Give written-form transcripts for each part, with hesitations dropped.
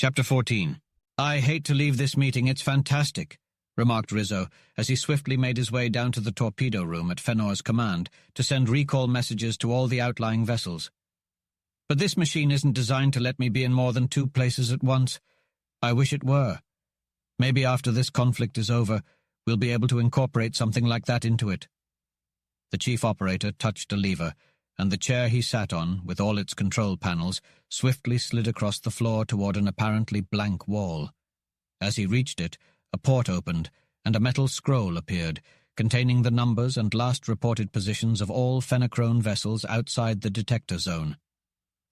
Chapter 14. "I hate to leave this meeting, it's fantastic," remarked Rizzo as he swiftly made his way down to the torpedo room at Fenor's command to send recall messages to all the outlying vessels. "But this machine isn't designed to let me be in more than 2 places at once. I wish it were. Maybe after this conflict is over, we'll be able to incorporate something like that into it." The chief operator touched a lever, and the chair he sat on, with all its control panels, swiftly slid across the floor toward an apparently blank wall. As he reached it, a port opened, and a metal scroll appeared, containing the numbers and last reported positions of all Fenachrone vessels outside the detector zone.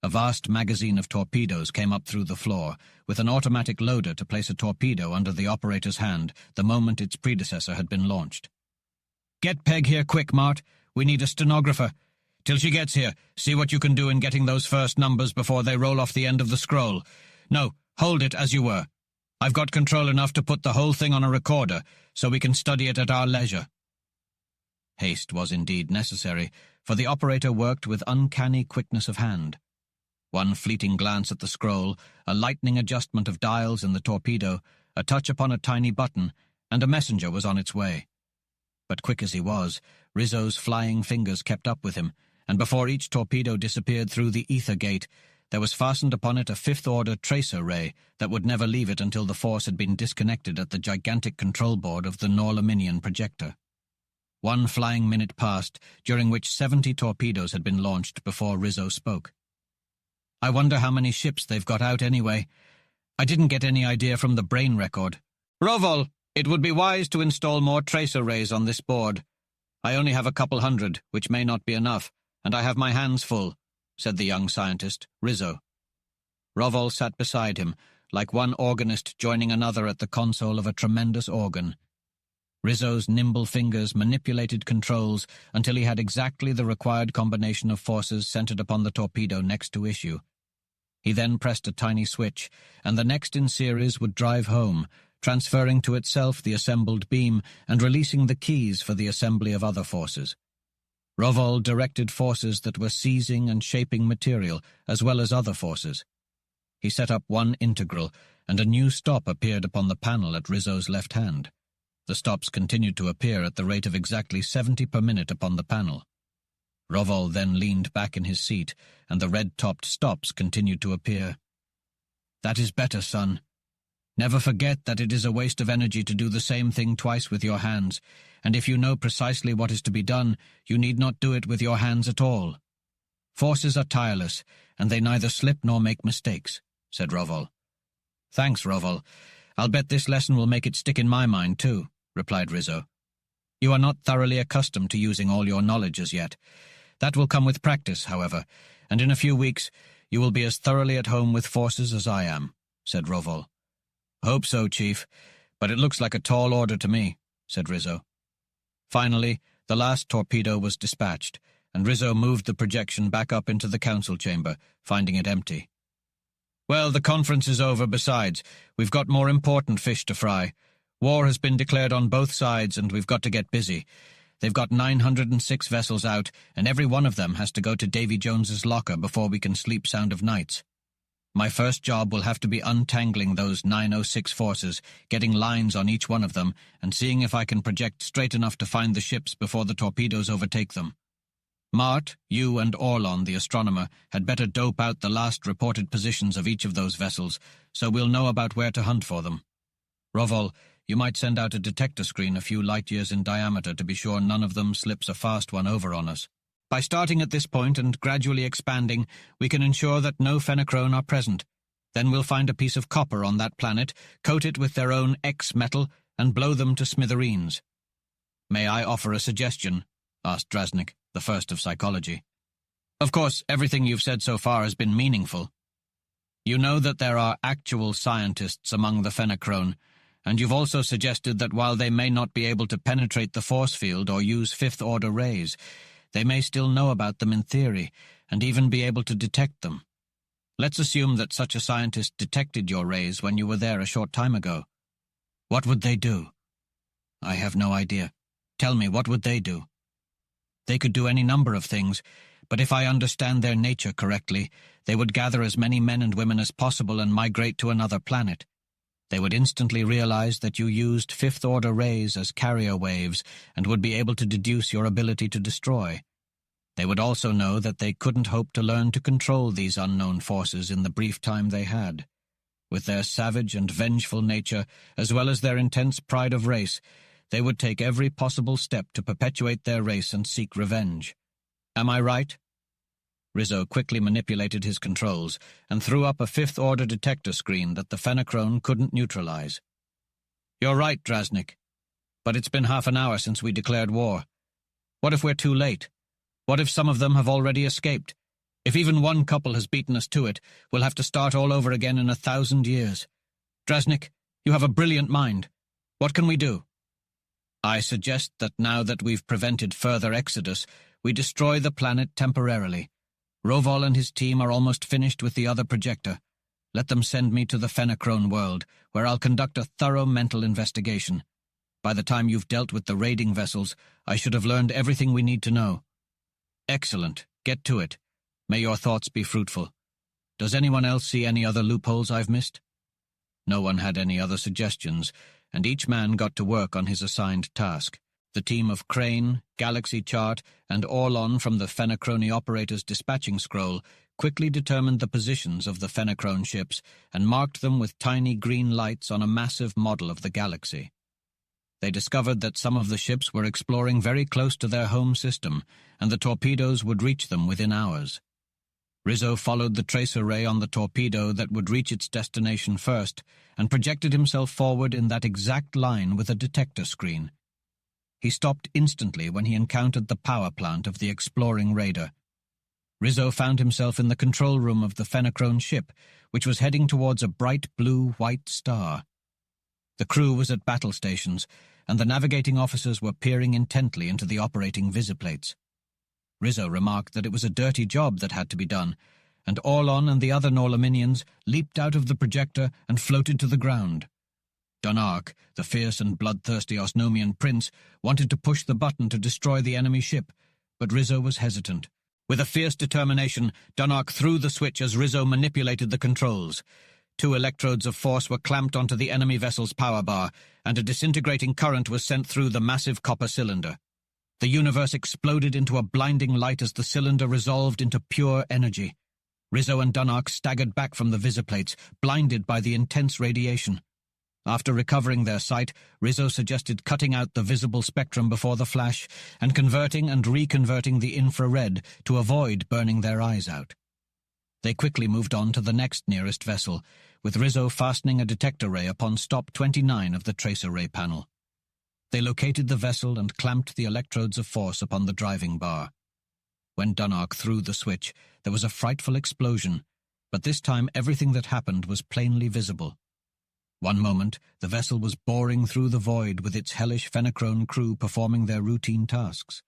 A vast magazine of torpedoes came up through the floor, with an automatic loader to place a torpedo under the operator's hand the moment its predecessor had been launched. "Get Peg here quick, Mart. We need a stenographer. Till she gets here, see what you can do in getting those first numbers before they roll off the end of the scroll. No, hold it as you were. I've got control enough to put the whole thing on a recorder, so we can study it at our leisure." Haste was indeed necessary, for the operator worked with uncanny quickness of hand. One fleeting glance at the scroll, a lightning adjustment of dials in the torpedo, a touch upon a tiny button, and a messenger was on its way. But quick as he was, Rizzo's flying fingers kept up with him, and before each torpedo disappeared through the ether gate, there was fastened upon it a fifth-order tracer ray that would never leave it until the force had been disconnected at the gigantic control board of the Norlaminian projector. 1 flying minute passed, during which 70 torpedoes had been launched before Rizzo spoke. "I wonder how many ships they've got out anyway. I didn't get any idea from the brain record. Rovol, it would be wise to install more tracer rays on this board. I only have a couple hundred, which may not be enough, and I have my hands full," said the young scientist, Rizzo. Rovol sat beside him, like one organist joining another at the console of a tremendous organ. Rizzo's nimble fingers manipulated controls until he had exactly the required combination of forces centered upon the torpedo next to issue. He then pressed a tiny switch, and the next in series would drive home, transferring to itself the assembled beam and releasing the keys for the assembly of other forces. Rovol directed forces that were seizing and shaping material, as well as other forces. He set up one integral, and a new stop appeared upon the panel at Rizzo's left hand. The stops continued to appear at the rate of exactly 70 per minute upon the panel. Rovol then leaned back in his seat, and the red-topped stops continued to appear. "That is better, son. Never forget that it is a waste of energy to do the same thing twice with your hands, and if you know precisely what is to be done, you need not do it with your hands at all. Forces are tireless, and they neither slip nor make mistakes," said Rovol. "Thanks, Rovol. I'll bet this lesson will make it stick in my mind, too," replied Rizzo. "You are not thoroughly accustomed to using all your knowledge as yet. That will come with practice, however, and in a few weeks you will be as thoroughly at home with forces as I am," said Rovol. "Hope so, Chief, but it looks like a tall order to me," said Rizzo. Finally, the last torpedo was dispatched, and Rizzo moved the projection back up into the council chamber, finding it empty. "Well, the conference is over besides. We've got more important fish to fry. War has been declared on both sides, and we've got to get busy. They've got 906 vessels out, and every one of them has to go to Davy Jones's locker before we can sleep sound of nights. My first job will have to be untangling those 906 forces, getting lines on each one of them, and seeing if I can project straight enough to find the ships before the torpedoes overtake them. Mart, you and Orlon, the astronomer, had better dope out the last reported positions of each of those vessels, so we'll know about where to hunt for them. Rovol, you might send out a detector screen a few light years in diameter to be sure none of them slips a fast one over on us. By starting at this point and gradually expanding, we can ensure that no Fenachrone are present. Then we'll find a piece of copper on that planet, coat it with their own X-metal, and blow them to smithereens." "May I offer a suggestion?" asked Drasnik, the first of psychology. "Of course, everything you've said so far has been meaningful. You know that there are actual scientists among the Fenachrone, and you've also suggested that while they may not be able to penetrate the force field or use fifth-order rays, they may still know about them in theory, and even be able to detect them. Let's assume that such a scientist detected your rays when you were there a short time ago. What would they do?" "I have no idea. Tell me, what would they do?" "They could do any number of things, But if I understand their nature correctly, they would gather as many men and women as possible and migrate to another planet. They would instantly realize that you used fifth-order rays as carrier waves and would be able to deduce your ability to destroy. They would also know that they couldn't hope to learn to control these unknown forces in the brief time they had. With their savage and vengeful nature, as well as their intense pride of race, they would take every possible step to perpetuate their race and seek revenge. Am I right? Rizzo quickly manipulated his controls and threw up a fifth-order detector screen that the Fenachrone couldn't neutralize. You're right, Drasnik. But it's been half an hour since we declared war. What if we're too late? What if some of them have already escaped? If even one couple has beaten us to it, we'll have to start all over again in 1,000 years. Drasnik, you have a brilliant mind. What can we do? I suggest that now that we've prevented further exodus, we destroy the planet temporarily. Rovol and his team are almost finished with the other projector. Let them send me to the Fenachrone world, where I'll conduct a thorough mental investigation. By the time you've dealt with the raiding vessels, I should have learned everything we need to know. Excellent. Get to it. May your thoughts be fruitful. Does anyone else see any other loopholes I've missed? No one had any other suggestions, and each man got to work on his assigned task. The team of Crane, Galaxy Chart, and Orlon from the Fenachrone operator's dispatching scroll quickly determined the positions of the Fenachrone ships and marked them with tiny green lights on a massive model of the galaxy. They discovered that some of the ships were exploring very close to their home system, and the torpedoes would reach them within hours. Rizzo followed the tracer ray on the torpedo that would reach its destination first and projected himself forward in that exact line with a detector screen. He stopped instantly when he encountered the power plant of the exploring raider. Rizzo found himself in the control room of the Fenachrone ship, which was heading towards a bright blue-white star. The crew was at battle stations, and the navigating officers were peering intently into the operating visiplates. Rizzo remarked that it was a dirty job that had to be done, and Orlon and the other Norlaminians leaped out of the projector and floated to the ground. Dunark, the fierce and bloodthirsty Osnomian prince, wanted to push the button to destroy the enemy ship, but Rizzo was hesitant. With a fierce determination, Dunark threw the switch as Rizzo manipulated the controls. 2 electrodes of force were clamped onto the enemy vessel's power bar, and a disintegrating current was sent through the massive copper cylinder. The universe exploded into a blinding light as the cylinder resolved into pure energy. Rizzo and Dunark staggered back from the visiplates, blinded by the intense radiation. After recovering their sight, Rizzo suggested cutting out the visible spectrum before the flash and converting and reconverting the infrared to avoid burning their eyes out. They quickly moved on to the next nearest vessel, with Rizzo fastening a detector ray upon stop 29 of the tracer ray panel. They located the vessel and clamped the electrodes of force upon the driving bar. When Dunark threw the switch, there was a frightful explosion, but this time everything that happened was plainly visible. One moment, the vessel was boring through the void with its hellish Fenachrone crew performing their routine tasks.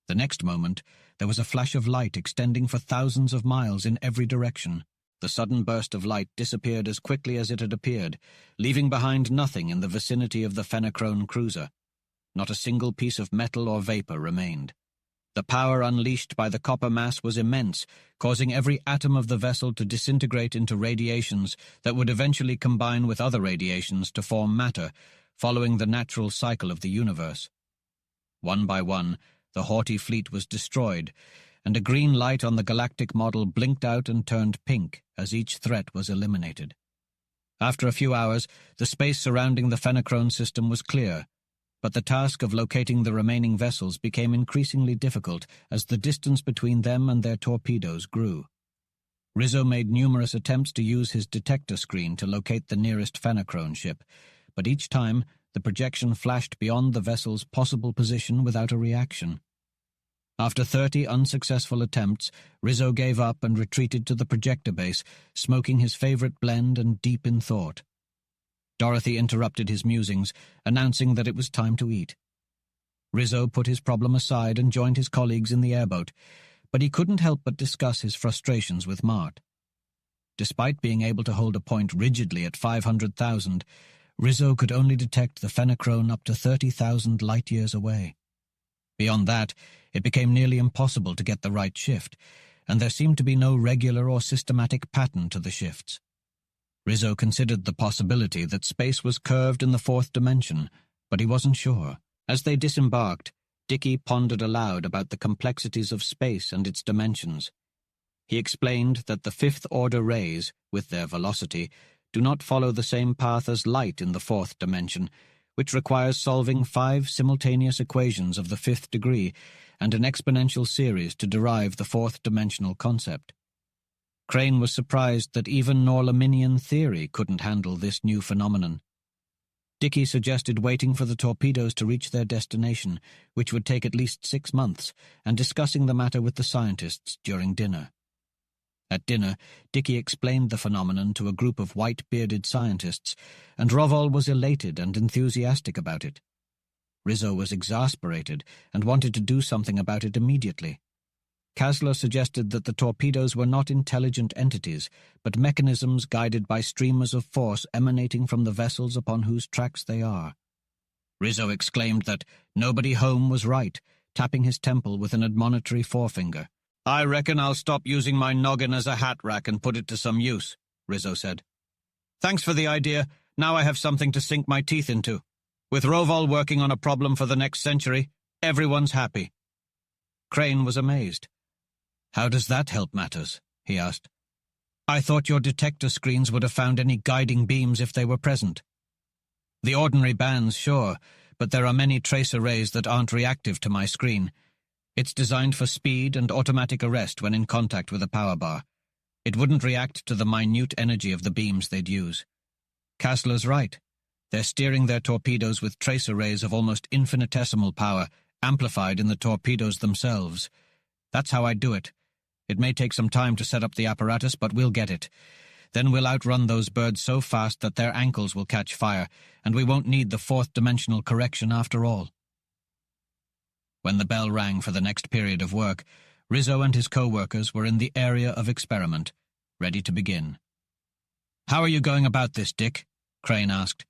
The next moment, there was a flash of light extending for thousands of miles in every direction. The sudden burst of light disappeared as quickly as it had appeared, leaving behind nothing in the vicinity of the Fenachrone cruiser. Not a single piece of metal or vapor remained. The power unleashed by the copper mass was immense, causing every atom of the vessel to disintegrate into radiations that would eventually combine with other radiations to form matter, following the natural cycle of the universe. One by one, the haughty fleet was destroyed, and a green light on the galactic model blinked out and turned pink as each threat was eliminated. After a few hours, the space surrounding the Fenachrone system was clear, but the task of locating the remaining vessels became increasingly difficult as the distance between them and their torpedoes grew. Rizzo made numerous attempts to use his detector screen to locate the nearest Fenachrone ship, but each time the projection flashed beyond the vessel's possible position without a reaction. After 30 unsuccessful attempts, Rizzo gave up and retreated to the projector base, smoking his favorite blend and deep in thought. Dorothy interrupted his musings, announcing that it was time to eat. Rizzo put his problem aside and joined his colleagues in the airboat, but he couldn't help but discuss his frustrations with Mart. Despite being able to hold a point rigidly at 500,000, Rizzo could only detect the Fenachrone up to 30,000 light-years away. Beyond that, It became nearly impossible to get the right shift, and there seemed to be no regular or systematic pattern to the shifts. Rizzo considered the possibility that space was curved in the fourth dimension, but he wasn't sure. As they disembarked, Dickie pondered aloud about the complexities of space and its dimensions. He explained that the fifth-order rays, with their velocity, do not follow the same path as light in the fourth dimension, which requires solving 5 simultaneous equations of the fifth degree and an exponential series to derive the fourth-dimensional concept. Crane was surprised that even Norlaminian theory couldn't handle this new phenomenon. Dickie suggested waiting for the torpedoes to reach their destination, which would take at least 6 months, and discussing the matter with the scientists during dinner. At dinner, Dickie explained the phenomenon to a group of white-bearded scientists, and Rovol was elated and enthusiastic about it. Rizzo was exasperated and wanted to do something about it immediately. Kasler suggested that the torpedoes were not intelligent entities, but mechanisms guided by streamers of force emanating from the vessels upon whose tracks they are. Rizzo exclaimed that nobody home was right, tapping his temple with an admonitory forefinger. "I reckon I'll stop using my noggin as a hat rack and put it to some use," Rizzo said. "Thanks for the idea. Now I have something to sink my teeth into. With Rovol working on a problem for the next century, everyone's happy." Crane was amazed. "How does that help matters?" he asked. "I thought your detector screens would have found any guiding beams if they were present." "The ordinary bands, sure, but there are many trace arrays that aren't reactive to my screen. It's designed for speed and automatic arrest when in contact with a power bar. It wouldn't react to the minute energy of the beams they'd use." Kasler's right. They're steering their torpedoes with trace arrays of almost infinitesimal power, amplified in the torpedoes themselves. That's how I do it. It may take some time to set up the apparatus, but we'll get it. Then we'll outrun those birds so fast that their ankles will catch fire, and we won't need the fourth-dimensional correction after all. When the bell rang for the next period of work, Rizzo and his co-workers were in the area of experiment, ready to begin. "How are you going about this, Dick?" Crane asked.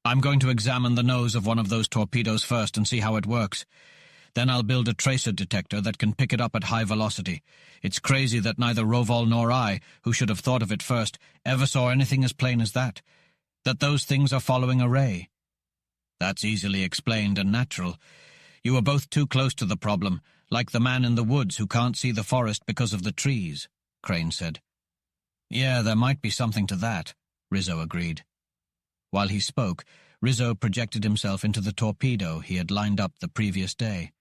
"I'm going to examine the nose of one of those torpedoes first and see how it works. Then I'll build a tracer detector that can pick it up at high velocity. It's crazy that neither Rovol nor I, who should have thought of it first, ever saw anything as plain as that those things are following a ray." "That's easily explained and natural. You were both too close to the problem, like the man in the woods who can't see the forest because of the trees," Crane said. "Yeah, there might be something to that," Rizzo agreed. While he spoke, Rizzo projected himself into the torpedo he had lined up the previous day.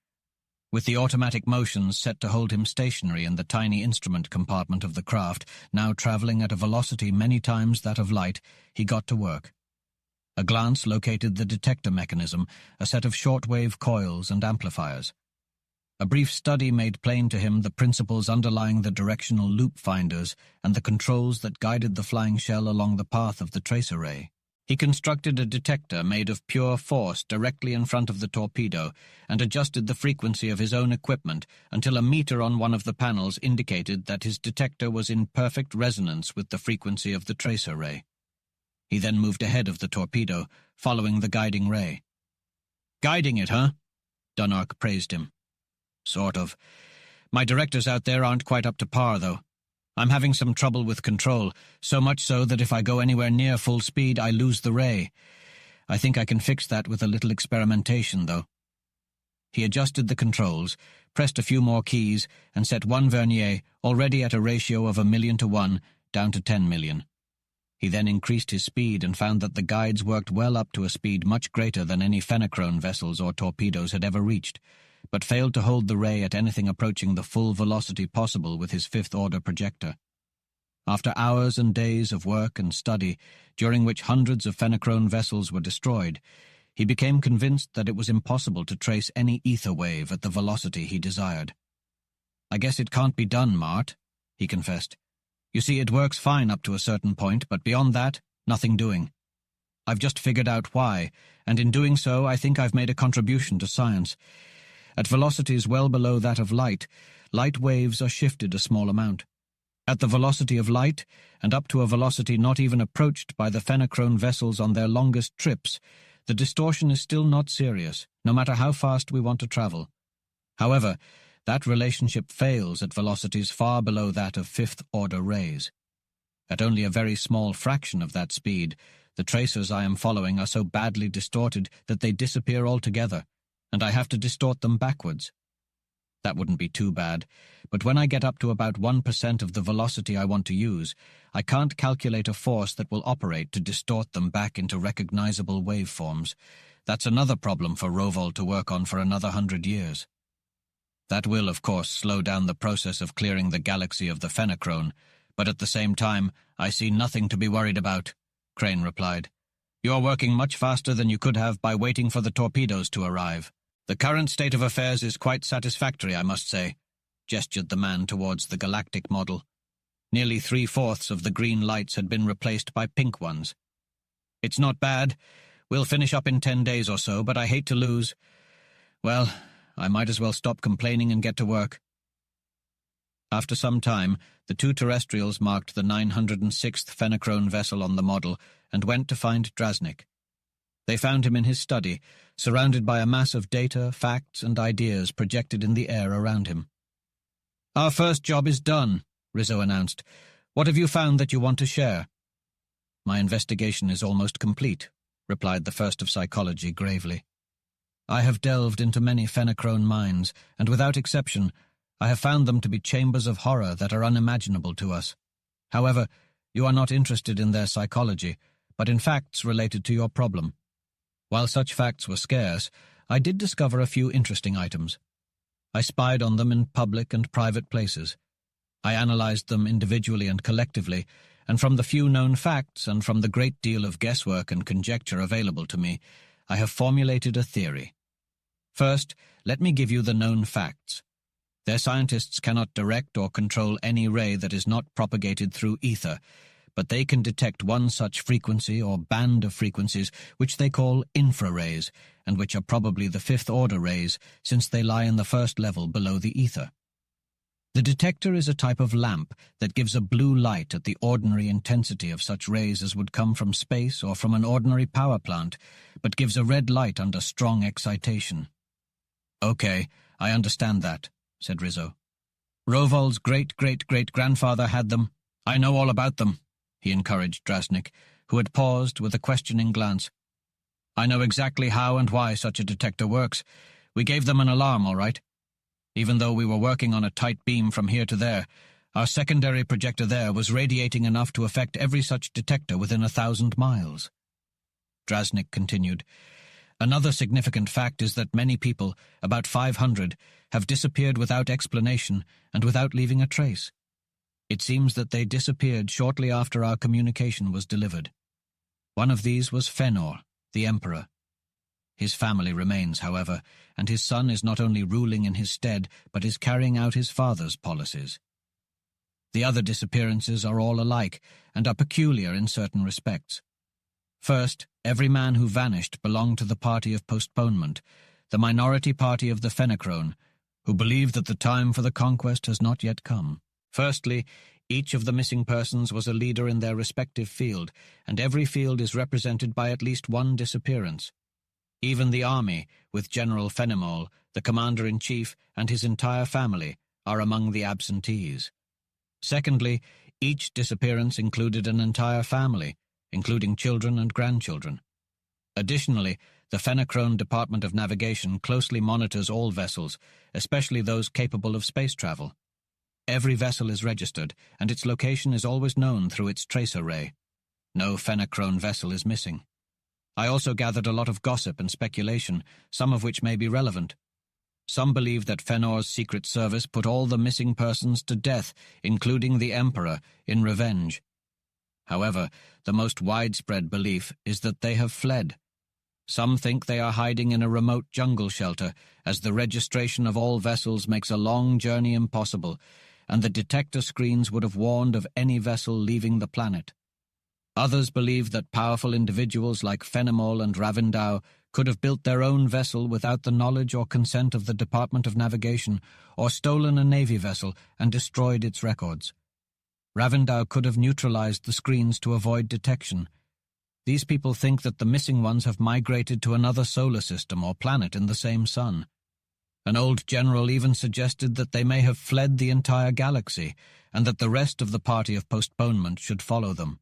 With the automatic motions set to hold him stationary in the tiny instrument compartment of the craft, now traveling at a velocity many times that of light, he got to work. A glance located the detector mechanism, a set of shortwave coils and amplifiers. A brief study made plain to him the principles underlying the directional loop finders and the controls that guided the flying shell along the path of the tracer ray. He constructed a detector made of pure force directly in front of the torpedo and adjusted the frequency of his own equipment until a meter on one of the panels indicated that his detector was in perfect resonance with the frequency of the tracer ray. He then moved ahead of the torpedo, following the guiding ray. "Guiding it, huh?" Dunark praised him. "Sort of. My directors out there aren't quite up to par, though. I'm having some trouble with control, so much so that if I go anywhere near full speed, I lose the ray. I think I can fix that with a little experimentation, though." He adjusted the controls, pressed a few more keys, and set one vernier, already at a ratio of 1,000,000 to 1, down to 10 million. He then increased his speed and found that the guides worked well up to a speed much greater than any phenochrome vessels or torpedoes had ever reached, but failed to hold the ray at anything approaching the full velocity possible with his fifth-order projector. After hours and days of work and study, during which hundreds of phenochrome vessels were destroyed, he became convinced that it was impossible to trace any ether wave at the velocity he desired. "I guess it can't be done, Mart," he confessed. "You see, it works fine up to a certain point, but beyond that, nothing doing. I've just figured out why, and in doing so, I think I've made a contribution to science. At velocities well below that of light, light waves are shifted a small amount. At the velocity of light, and up to a velocity not even approached by the phenochrome vessels on their longest trips, the distortion is still not serious, no matter how fast we want to travel. However, that relationship fails at velocities far below that of fifth-order rays. At only a very small fraction of that speed, the tracers I am following are so badly distorted that they disappear altogether, and I have to distort them backwards. That wouldn't be too bad, but when I get up to about 1% of the velocity I want to use, I can't calculate a force that will operate to distort them back into recognizable waveforms. That's another problem for Rovol to work on for another 100 years. That will, of course, slow down the process of clearing the galaxy of the Fenachrone, but at the same time, I see nothing to be worried about, Crane replied. You're working much faster than you could have by waiting for the torpedoes to arrive. The current state of affairs is quite satisfactory, I must say, gestured the man towards the galactic model. Nearly 3/4 of the green lights had been replaced by pink ones. It's not bad. We'll finish up in 10 days or so, but I hate to lose. Well, I might as well stop complaining and get to work. After some time, the two terrestrials marked the 906th Fenachrone vessel on the model and went to find Drasnik. They found him in his study, surrounded by a mass of data, facts, and ideas projected in the air around him. Our first job is done, Rizzo announced. What have you found that you want to share? My investigation is almost complete, replied the First of Psychology gravely. I have delved into many Fenachrone minds, and without exception, I have found them to be chambers of horror that are unimaginable to us. However, you are not interested in their psychology, but in facts related to your problem. While such facts were scarce, I did discover a few interesting items. I spied on them in public and private places. I analyzed them individually and collectively, and from the few known facts and from the great deal of guesswork and conjecture available to me, I have formulated a theory. First, let me give you the known facts. Their scientists cannot direct or control any ray that is not propagated through ether, but they can detect one such frequency or band of frequencies which they call infrarays, and which are probably the fifth-order rays, since they lie in the first level below the ether. The detector is a type of lamp that gives a blue light at the ordinary intensity of such rays as would come from space or from an ordinary power plant, but gives a red light under strong excitation. Okay, I understand that, said Rizzo. Rovol's great-great-great-grandfather had them. I know all about them, he encouraged Drasnik, who had paused with a questioning glance. I know exactly how and why such a detector works. We gave them an alarm, all right. Even though we were working on a tight beam from here to there, our secondary projector there was radiating enough to affect every such detector within 1,000 miles. Drasnik continued. Another significant fact is that many people, about 500, have disappeared without explanation and without leaving a trace. It seems that they disappeared shortly after our communication was delivered. One of these was Fenor, the Emperor. His family remains, however, and his son is not only ruling in his stead, but is carrying out his father's policies. The other disappearances are all alike, and are peculiar in certain respects. First, every man who vanished belonged to the party of postponement, the minority party of the Fenachrone, who believe that the time for the conquest has not yet come. Firstly, each of the missing persons was a leader in their respective field, and every field is represented by at least one disappearance. Even the army, with General Fenimol, the commander-in-chief, and his entire family, are among the absentees. Secondly, each disappearance included an entire family, including children and grandchildren. Additionally, the Fenachrone Department of Navigation closely monitors all vessels, especially those capable of space travel. Every vessel is registered, and its location is always known through its tracer ray. No Fenachrone vessel is missing. I also gathered a lot of gossip and speculation, some of which may be relevant. Some believe that Fenor's secret service put all the missing persons to death, including the Emperor, in revenge. However, the most widespread belief is that they have fled. Some think they are hiding in a remote jungle shelter, as the registration of all vessels makes a long journey impossible, and the detector screens would have warned of any vessel leaving the planet. Others believe that powerful individuals like Fenimol and Ravindau could have built their own vessel without the knowledge or consent of the Department of Navigation, or stolen a Navy vessel and destroyed its records. Ravindau could have neutralized the screens to avoid detection. These people think that the missing ones have migrated to another solar system or planet in the same sun. An old general even suggested that they may have fled the entire galaxy, and that the rest of the party of postponement should follow them.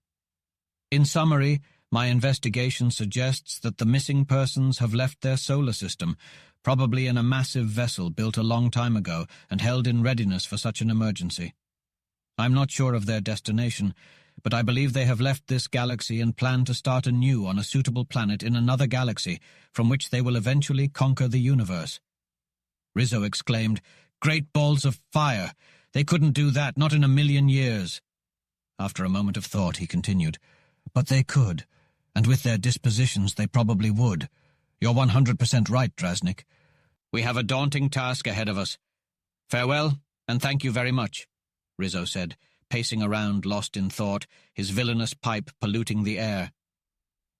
In summary, my investigation suggests that the missing persons have left their solar system, probably in a massive vessel built a long time ago and held in readiness for such an emergency. I'm not sure of their destination, but I believe they have left this galaxy and plan to start anew on a suitable planet in another galaxy, from which they will eventually conquer the universe. Rizzo exclaimed, "Great balls of fire! They couldn't do that, not in a million years." After a moment of thought, he continued, "But they could, and with their dispositions they probably would. You're 100% right, Drasnik. We have a daunting task ahead of us. Farewell, and thank you very much," Rizzo said, pacing around lost in thought, his villainous pipe polluting the air.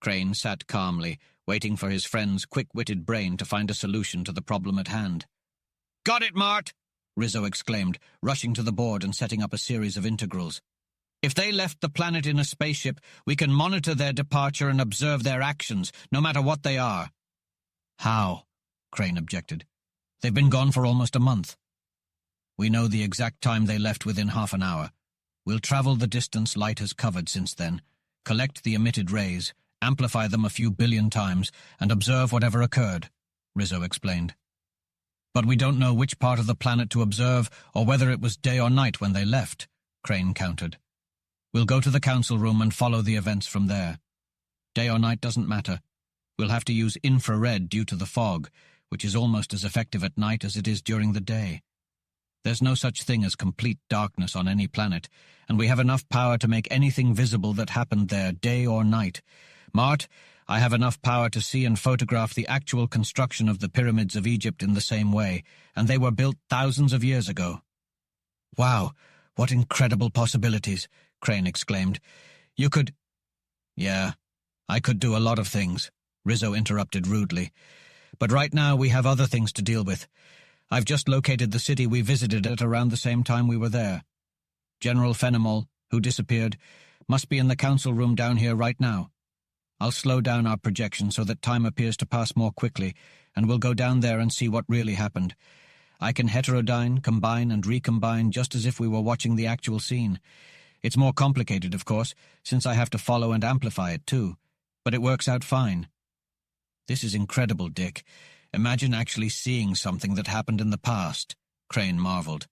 Crane sat calmly, waiting for his friend's quick-witted brain to find a solution to the problem at hand. "Got it, Mart!" Rizzo exclaimed, rushing to the board and setting up a series of integrals. "If they left the planet in a spaceship, we can monitor their departure and observe their actions, no matter what they are." "How?" Crane objected. "They've been gone for almost a month." "We know the exact time they left within half an hour. We'll travel the distance light has covered since then, collect the emitted rays, amplify them a few billion times, and observe whatever occurred," Rizzo explained. "But we don't know which part of the planet to observe or whether it was day or night when they left," Crane countered. "We'll go to the council room and follow the events from there. Day or night doesn't matter. We'll have to use infrared due to the fog, which is almost as effective at night as it is during the day. There's no such thing as complete darkness on any planet, and we have enough power to make anything visible that happened there, day or night. Mart, I have enough power to see and photograph the actual construction of the pyramids of Egypt in the same way, and they were built thousands of years ago." "Wow, what incredible possibilities," Crane exclaimed. "You could—" "Yeah, I could do a lot of things," Rizzo interrupted rudely. "But right now we have other things to deal with. I've just located the city we visited at around the same time we were there. General Fenimol, who disappeared, must be in the council room down here right now. I'll slow down our projection so that time appears to pass more quickly, and we'll go down there and see what really happened. I can heterodyne, combine, and recombine just as if we were watching the actual scene. It's more complicated, of course, since I have to follow and amplify it too, but it works out fine." "This is incredible, Dick. Imagine actually seeing something that happened in the past," Crane marveled.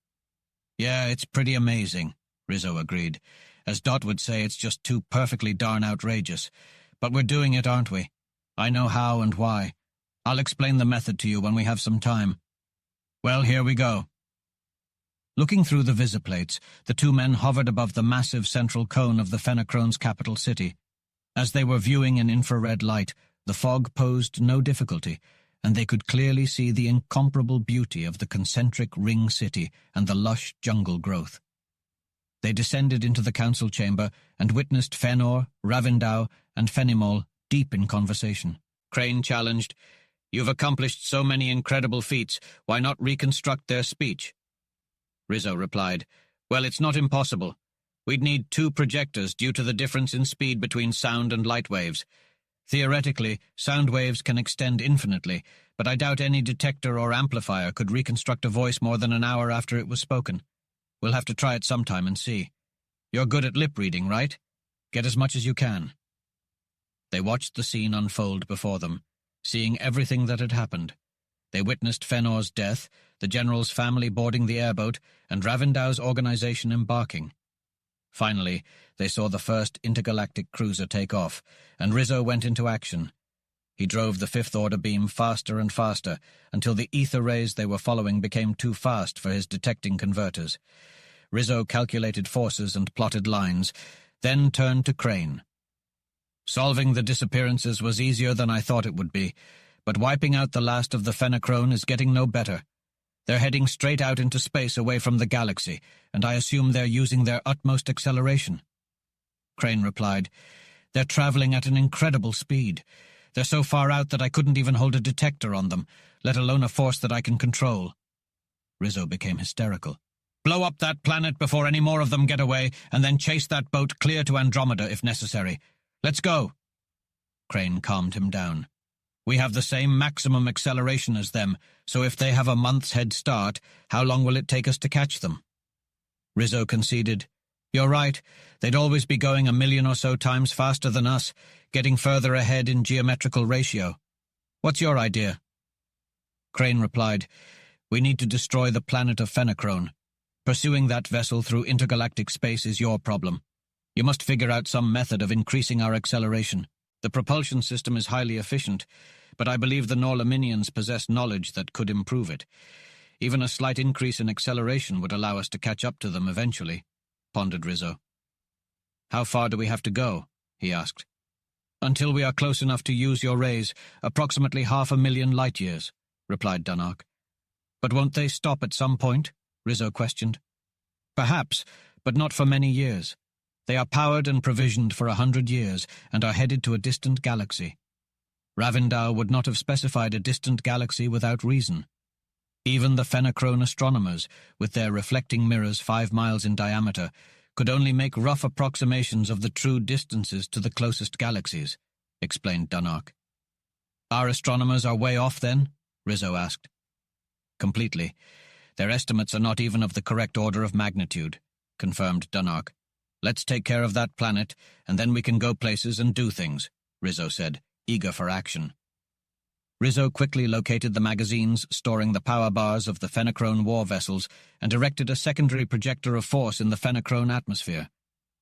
"Yeah, it's pretty amazing," Rizzo agreed. "As Dot would say, it's just too perfectly darn outrageous. But we're doing it, aren't we? I know how and why. I'll explain the method to you when we have some time. Well, here we go." Looking through the visiplates, the two men hovered above the massive central cone of the Fenacrone's capital city. As they were viewing in infrared light, the fog posed no difficulty, and they could clearly see the incomparable beauty of the concentric ring city and the lush jungle growth. They descended into the council chamber and witnessed Fëanor, Ravindau, and Fenimol deep in conversation. Crane challenged, "You've accomplished so many incredible feats, why not reconstruct their speech?" Rizzo replied, "Well, it's not impossible. We'd need 2 projectors due to the difference in speed between sound and light waves. Theoretically, sound waves can extend infinitely, but I doubt any detector or amplifier could reconstruct a voice more than an hour after it was spoken. We'll have to try it sometime and see. You're good at lip reading, right? Get as much as you can." They watched the scene unfold before them, seeing everything that had happened. They witnessed Fëanor's death, the general's family boarding the airboat, and Ravindau's organization embarking. Finally, they saw the first intergalactic cruiser take off, and Rizzo went into action. He drove the fifth-order beam faster and faster, until the ether rays they were following became too fast for his detecting converters. Rizzo calculated forces and plotted lines, then turned to Crane. "Solving the disappearances was easier than I thought it would be, but wiping out the last of the Fenacrone is getting no better. They're heading straight out into space away from the galaxy, and I assume they're using their utmost acceleration." Crane replied, "They're traveling at an incredible speed. They're so far out that I couldn't even hold a detector on them, let alone a force that I can control." Rizzo became hysterical. "Blow up that planet before any more of them get away, and then chase that boat clear to Andromeda if necessary. Let's go." Crane calmed him down. We have the same maximum acceleration as them, so if they have a month's head start, how long will it take us to catch them? Rizzo conceded. You're right, they'd always be going 1,000,000 or so times faster than us, getting further ahead in geometrical ratio. What's your idea? Crane replied, We need to destroy the planet of Fenachrone. Pursuing that vessel through intergalactic space is your problem. You must figure out some method of increasing our acceleration. The propulsion system is highly efficient, but I believe the Norlaminians possess knowledge that could improve it. Even a slight increase in acceleration would allow us to catch up to them eventually, pondered Rizzo. How far do we have to go? He asked. Until we are close enough to use your rays, approximately 500,000 light-years, replied Dunark. But won't they stop at some point? Rizzo questioned. Perhaps, but not for many years. They are powered and provisioned for 100 years and are headed to a distant galaxy. Ravindau would not have specified a distant galaxy without reason. Even the Fenachrone astronomers, with their reflecting mirrors 5 miles in diameter, could only make rough approximations of the true distances to the closest galaxies, explained Dunark. Our astronomers are way off then? Rizzo asked. Completely. Their estimates are not even of the correct order of magnitude, confirmed Dunark. Let's take care of that planet, and then we can go places and do things, Rizzo said, eager for action. Rizzo quickly located the magazines storing the power bars of the Fenachrone war vessels and erected a secondary projector of force in the Fenachrone atmosphere.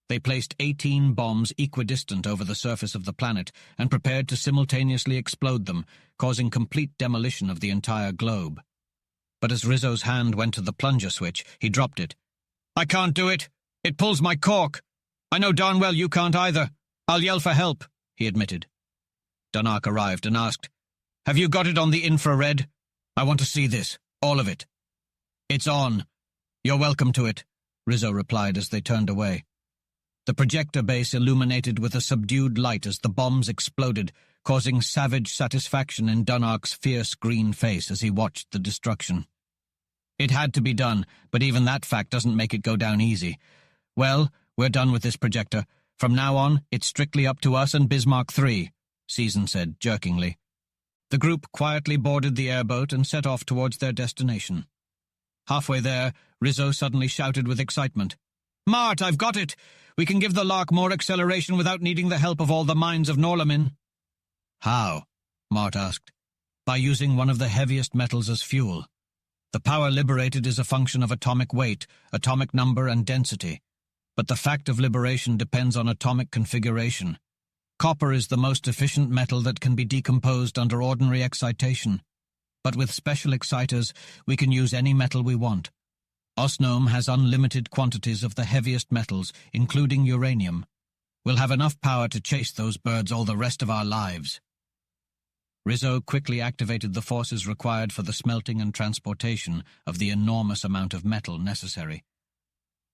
They placed 18 bombs equidistant over the surface of the planet and prepared to simultaneously explode them, causing complete demolition of the entire globe. But as Rizzo's hand went to the plunger switch, he dropped it. I can't do it. It pulls my cork. I know darn well you can't either. I'll yell for help, he admitted. Dunark arrived and asked, Have you got it on the infrared? I want to see this, all of it. It's on. You're welcome to it, Rizzo replied as they turned away. The projector base illuminated with a subdued light as the bombs exploded, causing savage satisfaction in Dunark's fierce green face as he watched the destruction. It had to be done, but even that fact doesn't make it go down easy. Well, we're done with this projector. From now on, it's strictly up to us and Bismark Three, Season said jerkingly. The group quietly boarded the airboat and set off towards their destination. Halfway there, Rizzo suddenly shouted with excitement. Mart, I've got it! We can give the Lark more acceleration without needing the help of all the mines of Norlamin. How? Mart asked. By using one of the heaviest metals as fuel. The power liberated is a function of atomic weight, atomic number, and density. But the fact of liberation depends on atomic configuration. Copper is the most efficient metal that can be decomposed under ordinary excitation. But with special exciters, we can use any metal we want. Osnome has unlimited quantities of the heaviest metals, including uranium. We'll have enough power to chase those birds all the rest of our lives. Rizzo quickly activated the forces required for the smelting and transportation of the enormous amount of metal necessary.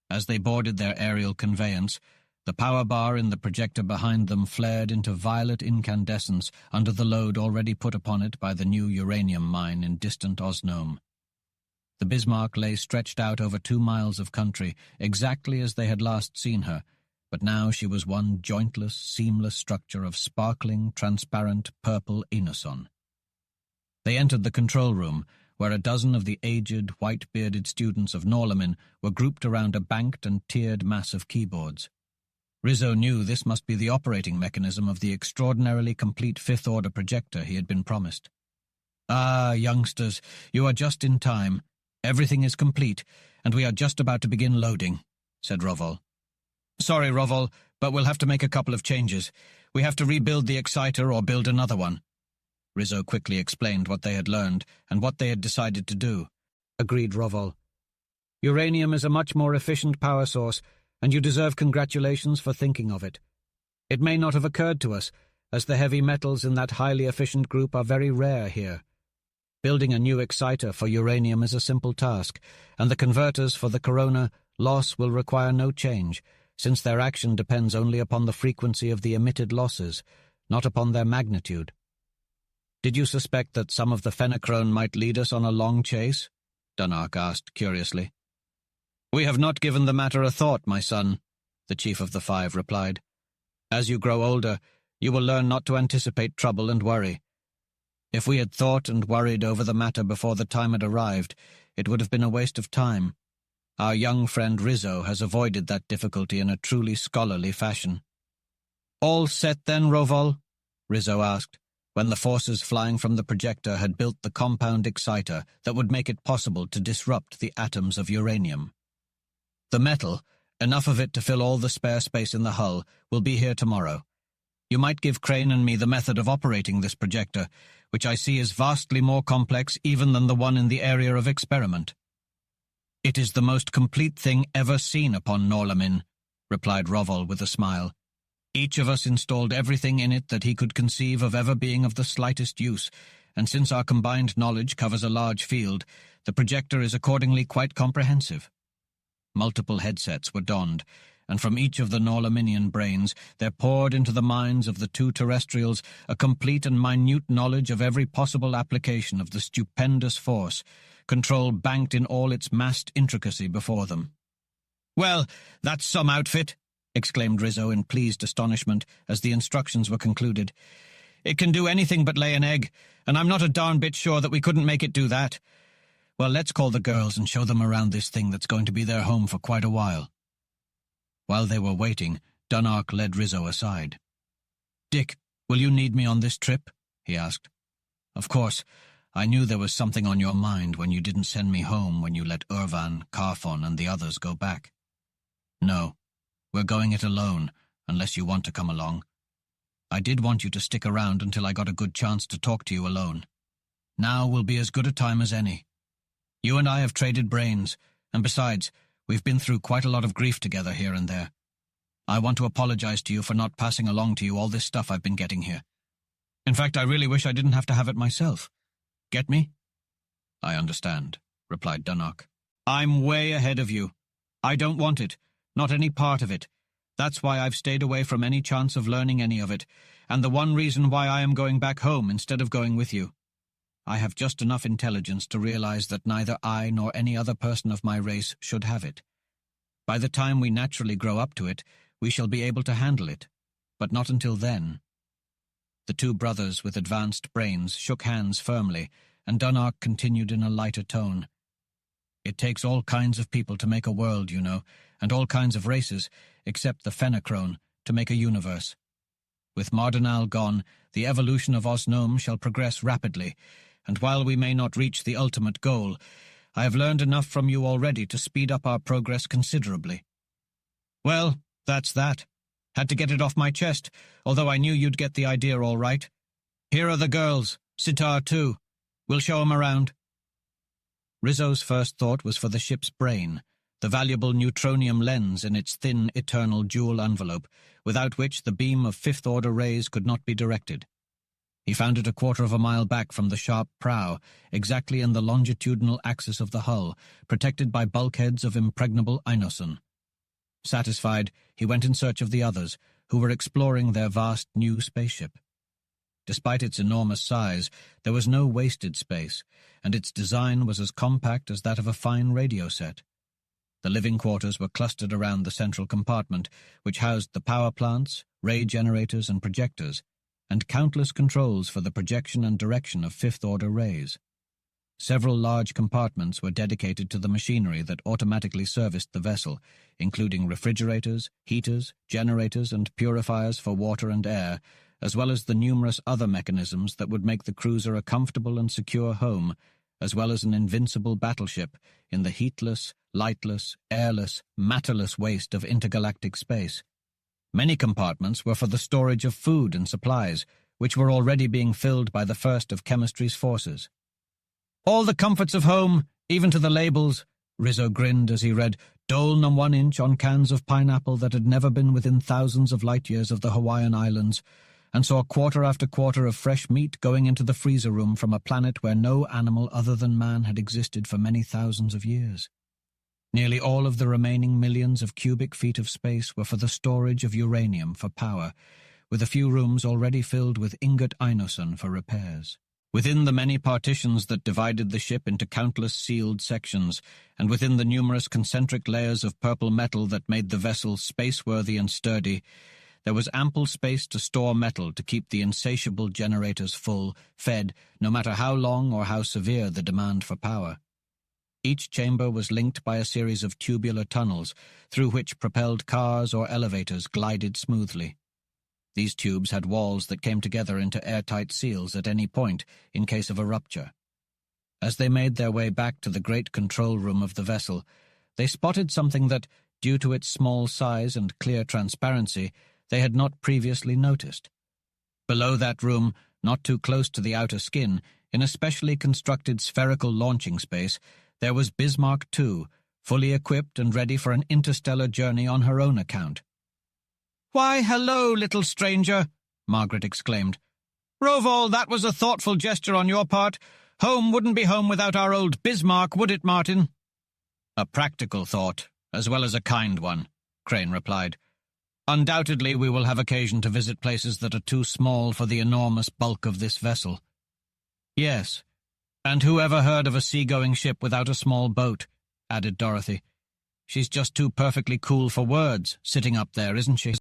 As they boarded their aerial conveyance, the power bar in the projector behind them flared into violet incandescence under the load already put upon it by the new uranium mine in distant Osnome. The Bismarck lay stretched out over 2 miles of country, exactly as they had last seen her, but now she was one jointless, seamless structure of sparkling, transparent, purple inoson. They entered the control room, where a dozen of the aged, white-bearded students of Norlamin were grouped around a banked and tiered mass of keyboards. Rizzo knew this must be the operating mechanism of the extraordinarily complete fifth-order projector he had been promised. Ah, youngsters, you are just in time. Everything is complete, and we are just about to begin loading, said Rovol. Sorry, Rovol, but we'll have to make a couple of changes. We have to rebuild the exciter or build another one. Rizzo quickly explained what they had learned and what they had decided to do. Agreed Rovol. Uranium is a much more efficient power source, and you deserve congratulations for thinking of it. It may not have occurred to us, as the heavy metals in that highly efficient group are very rare here. Building a new exciter for uranium is a simple task, and the converters for the corona loss will require no change, since their action depends only upon the frequency of the emitted losses, not upon their magnitude. Did you suspect that some of the Fenachrone might lead us on a long chase? Dunark asked curiously. We have not given the matter a thought, my son, the chief of the 5 replied. As you grow older, you will learn not to anticipate trouble and worry. If we had thought and worried over the matter before the time had arrived, it would have been a waste of time. Our young friend Rizzo has avoided that difficulty in a truly scholarly fashion. "All set then, Rovol?" Rizzo asked, when the forces flying from the projector had built the compound exciter that would make it possible to disrupt the atoms of uranium. "The metal, enough of it to fill all the spare space in the hull, will be here tomorrow. You might give Crane and me the method of operating this projector, which I see is vastly more complex even than the one in the area of experiment." "It is the most complete thing ever seen upon Norlamin," replied Rovol with a smile. "Each of us installed everything in it that he could conceive of ever being of the slightest use, and since our combined knowledge covers a large field, the projector is accordingly quite comprehensive." Multiple headsets were donned, and from each of the Norlaminian brains there poured into the minds of the two terrestrials a complete and minute knowledge of every possible application of the stupendous force, control banked in all its massed intricacy before them. "Well, that's some outfit," exclaimed Rizzo in pleased astonishment as the instructions were concluded. "It can do anything but lay an egg, and I'm not a darn bit sure that we couldn't make it do that. Well, let's call the girls and show them around this thing that's going to be their home for quite a while." While they were waiting, Dunark led Rizzo aside. "Dick, will you need me on this trip?" he asked. "Of course, I knew there was something on your mind when you didn't send me home when you let Irvan, Carfon, and the others go back. No, we're going it alone, unless you want to come along. I did want you to stick around until I got a good chance to talk to you alone. Now will be as good a time as any. You and I have traded brains, and besides, we've been through quite a lot of grief together here and there. I want to apologize to you for not passing along to you all this stuff I've been getting here. In fact, I really wish I didn't have to have it myself. Get me?" "I understand," replied Dunark. "I'm way ahead of you. I don't want it, not any part of it. That's why I've stayed away from any chance of learning any of it, and the one reason why I am going back home instead of going with you. I have just enough intelligence to realize that neither I nor any other person of my race should have it. By the time we naturally grow up to it, we shall be able to handle it, but not until then." The two brothers with advanced brains shook hands firmly, and Dunark continued in a lighter tone. "It takes all kinds of people to make a world, you know, and all kinds of races, except the Fenachrone, to make a universe. With Mardinal gone, the evolution of Osnome shall progress rapidly, and while we may not reach the ultimate goal, I have learned enough from you already to speed up our progress considerably." "Well, that's that. Had to get it off my chest, although I knew you'd get the idea all right. Here are the girls, Sitar too. We'll show 'em around." Rizzo's first thought was for the ship's brain, the valuable neutronium lens in its thin, eternal jewel envelope, without which the beam of fifth-order rays could not be directed. He found it a quarter of a mile back from the sharp prow, exactly in the longitudinal axis of the hull, protected by bulkheads of impregnable inoson. Satisfied, he went in search of the others, who were exploring their vast new spaceship. Despite its enormous size, there was no wasted space, and its design was as compact as that of a fine radio set. The living quarters were clustered around the central compartment, which housed the power plants, ray generators, and projectors, and countless controls for the projection and direction of fifth-order rays. Several large compartments were dedicated to the machinery that automatically serviced the vessel, including refrigerators, heaters, generators, and purifiers for water and air, as well as the numerous other mechanisms that would make the cruiser a comfortable and secure home, as well as an invincible battleship in the heatless, lightless, airless, matterless waste of intergalactic space. Many compartments were for the storage of food and supplies, which were already being filled by the first of chemistry's forces. "All the comforts of home, even to the labels," Rizzo grinned as he read, "Dole num 1 inch on cans of pineapple that had never been within thousands of light-years of the Hawaiian Islands, and saw quarter after quarter of fresh meat going into the freezer room from a planet where no animal other than man had existed for many thousands of years. Nearly all of the remaining millions of cubic feet of space were for the storage of uranium for power, with a few rooms already filled with ingot inoson for repairs. Within the many partitions that divided the ship into countless sealed sections, and within the numerous concentric layers of purple metal that made the vessel space-worthy and sturdy, There was ample space to store metal to keep the insatiable generators full, fed, no matter how long or how severe the demand for power. Each chamber was linked by a series of tubular tunnels through which propelled cars or elevators glided smoothly. These tubes had walls that came together into airtight seals at any point in case of a rupture. As they made their way back to the great control room of the vessel, they spotted something that, due to its small size and clear transparency, they had not previously noticed. Below that room, not too close to the outer skin, in a specially constructed spherical launching space, there was Bismark Two, fully equipped and ready for an interstellar journey on her own account. "Why, hello, little stranger," Margaret exclaimed. "Rovall, that was a thoughtful gesture on your part. Home wouldn't be home without our old Bismarck, would it, Martin?" "A practical thought, as well as a kind one," Crane replied. "Undoubtedly we will have occasion to visit places that are too small for the enormous bulk of this vessel." "Yes, and who ever heard of a sea-going ship without a small boat?" added Dorothy. "She's just too perfectly cool for words, sitting up there, isn't she?"